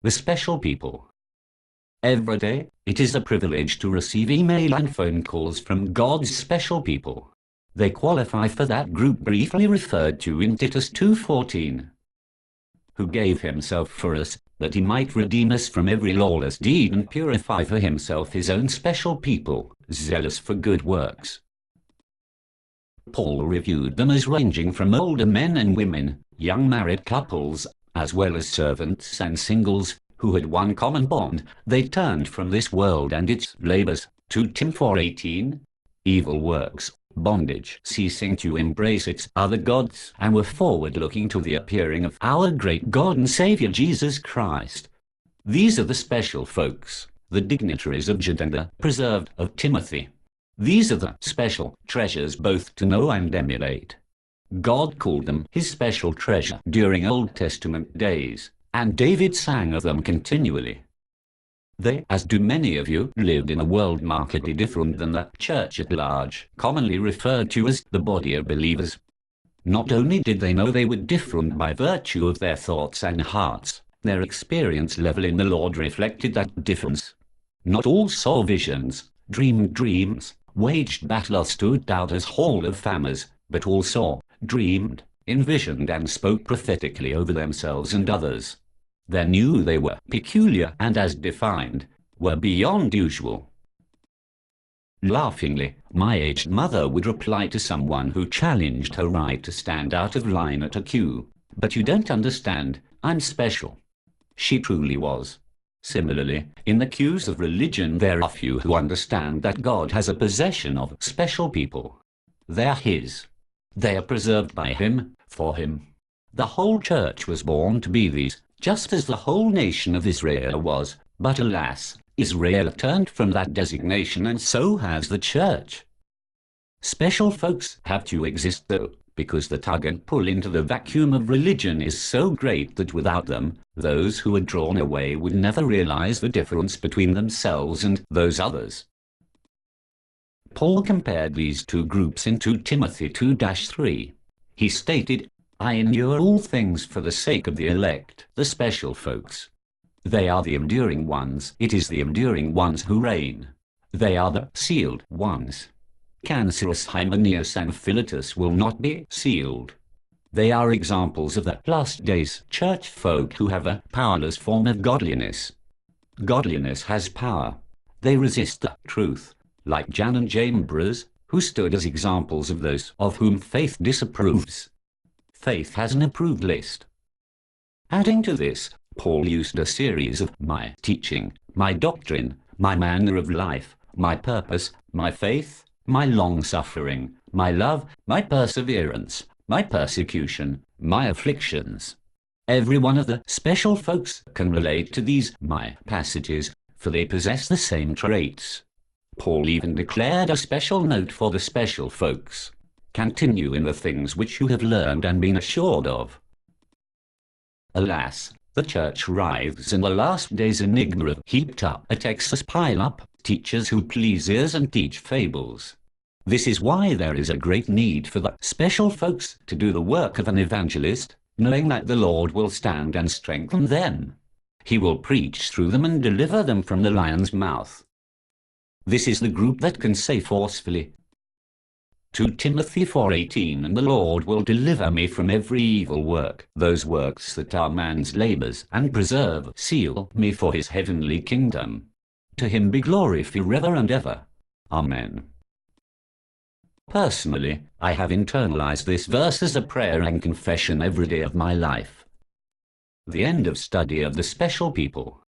The special people. Every day, it is a privilege to receive email and phone calls from God's special people. They qualify for that group briefly referred to in Titus 2:14. Who gave himself for us, that he might redeem us from every lawless deed and purify for himself his own special people, zealous for good works. Paul reviewed them as ranging from older men and women, young married couples, as well as servants and singles, who had one common bond. They turned from this world and its labors, 2 Tim 4:18, evil works, bondage, ceasing to embrace its other gods, and were forward-looking to the appearing of our great God and Savior Jesus Christ. These are the special folks, the dignitaries of Judah and the preserved of Timothy. These are the special treasures both to know and emulate. God called them his special treasure during Old Testament days, and David sang of them continually. They, as do many of you, lived in a world markedly different than the church at large, commonly referred to as the body of believers. Not only did they know they were different by virtue of their thoughts and hearts, their experience level in the Lord reflected that difference. Not all saw visions, dreamed dreams, waged battles, stood out as hall of famers, but all saw, dreamed, envisioned, and spoke prophetically over themselves and others. They knew they were peculiar and, as defined, were beyond usual. Laughingly, my aged mother would reply to someone who challenged her right to stand out of line at a queue, "But you don't understand, I'm special." She truly was. Similarly, in the queues of religion there are few who understand that God has a possession of special people. They are his. They are preserved by him, for him. The whole church was born to be these, just as the whole nation of Israel was, but alas, Israel turned from that designation, and so has the church. Special folks have to exist though, because the tug and pull into the vacuum of religion is so great that without them, those who are drawn away would never realize the difference between themselves and those others. Paul compared these two groups in 2 Timothy 2:3. He stated, "I endure all things for the sake of the elect, the special folks." They are the enduring ones. It is the enduring ones who reign. They are the sealed ones. Cancerous Hymenaeus and Philetus will not be sealed. They are examples of the last days church folk who have a powerless form of godliness. Godliness has power. They resist the truth, like Jan and Jambres, who stood as examples of those of whom faith disapproves. Faith has an approved list. Adding to this, Paul used a series of my teaching, my doctrine, my manner of life, my purpose, my faith, my long-suffering, my love, my perseverance, my persecution, my afflictions. Every one of the special folks can relate to these my passages, for they possess the same traits. Paul even declared a special note for the special folks. Continue in the things which you have learned and been assured of. Alas, the church writhes in the last days enigma of heaped up a Texas pile-up, teachers who please ears and teach fables. This is why there is a great need for the special folks to do the work of an evangelist, knowing that the Lord will stand and strengthen them. He will preach through them and deliver them from the lion's mouth. This is the group that can say forcefully, 2 Timothy 4:18, "And the Lord will deliver me from every evil work, those works that are man's labors, and seal me for his heavenly kingdom. To him be glory forever and ever. Amen." Personally, I have internalized this verse as a prayer and confession every day of my life. The end of study of the special people.